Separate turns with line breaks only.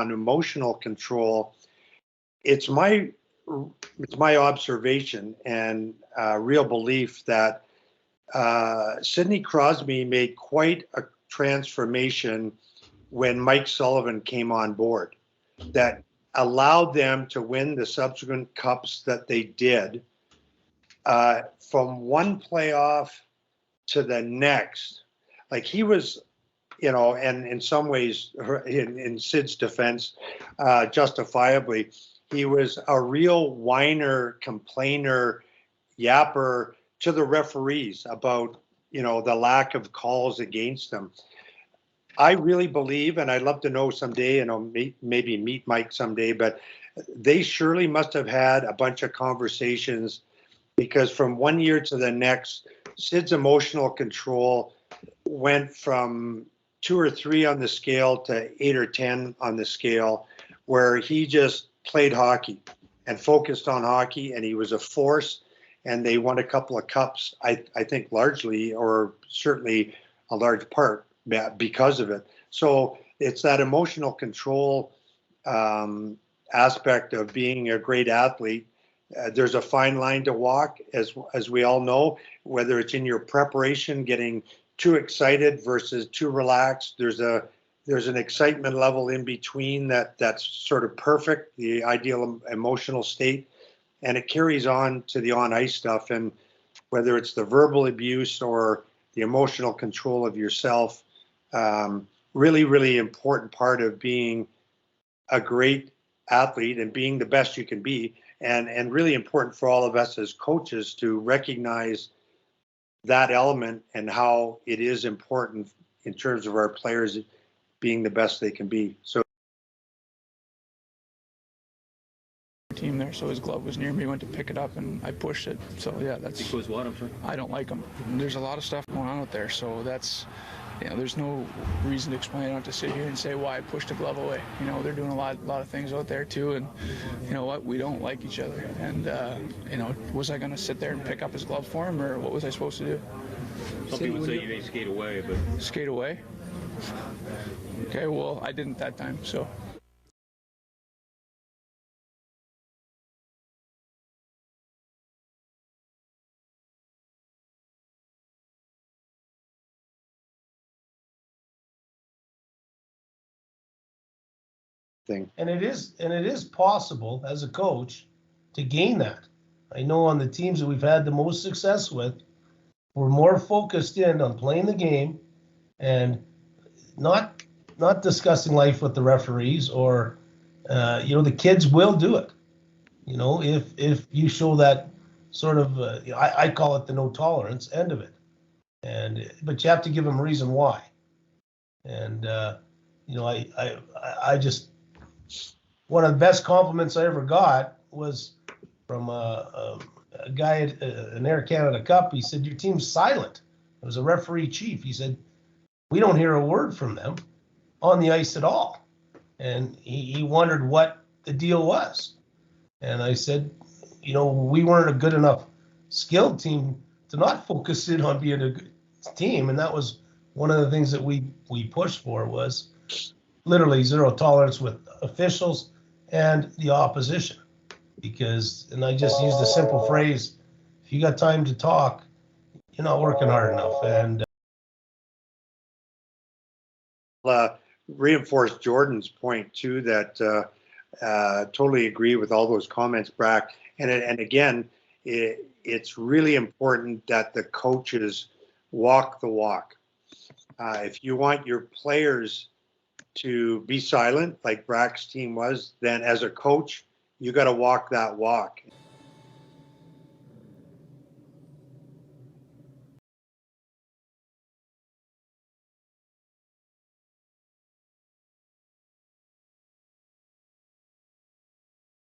on emotional control, it's my observation and real belief that Sidney Crosby made quite a transformation when Mike Sullivan came on board that allowed them to win the subsequent cups that they did. From one playoff to the next, like he was, and in some ways, in Sid's defense, justifiably, he was a real whiner, complainer, yapper to the referees about, the lack of calls against them. I really believe, and I'd love to know someday, and I'll maybe meet Mike someday, but they surely must have had a bunch of conversations, because from one year to the next, Sid's emotional control went from 2 or 3 on the scale to 8 or 10 on the scale, where he just played hockey and focused on hockey, and he was a force, and they won a couple of cups, I think largely, or certainly a large part, because of it. So it's that emotional control aspect of being a great athlete. There's a fine line to walk, as we all know, whether it's in your preparation, getting too excited versus too relaxed. There's an excitement level in between that's sort of perfect, the ideal emotional state, and it carries on to the on-ice stuff. And whether it's the verbal abuse or the emotional control of yourself, really, really important part of being a great athlete and being the best you can be, and really important for all of us as coaches to recognize that element and how it is important in terms of our players being the best they can be. So
team there, so his glove was near me, went to pick it up, and I pushed it. So yeah, that's
because what? I'm sorry.
I don't like him. There's a lot of stuff going on out there, so that's, there's no reason to explain. I don't have to sit here and say why I pushed the glove away. They're doing a lot of things out there too, and you know what? We don't like each other. And was I going to sit there and pick up his glove for him, or what was I supposed to do?
Some people say you may skate away, but
skate away. Okay, well, I didn't that time, so.
thing.
And it is possible as a coach to gain that. I know on the teams that we've had the most success with, we're more focused in on playing the game and not discussing life with the referees, or the kids will do it. If you show that sort of I call it the no tolerance end of it, but you have to give them a reason why. And I just, one of the best compliments I ever got was from a guy at an Air Canada Cup. He said, "Your team's silent." It was a referee chief. He said, "We don't hear a word from them on the ice at all." And he wondered what the deal was. And I said, we weren't a good enough skilled team to not focus in on being a good team. And that was one of the things that we pushed for, was literally zero tolerance with officials and the opposition. And I just used a simple phrase: if you got time to talk, you're not working hard enough. And
reinforce Jordan's point too, that totally agree with all those comments, Brack. And again, it's really important that the coaches walk the walk. If you want your players to be silent, like Brack's team was, then as a coach, you got to walk that walk.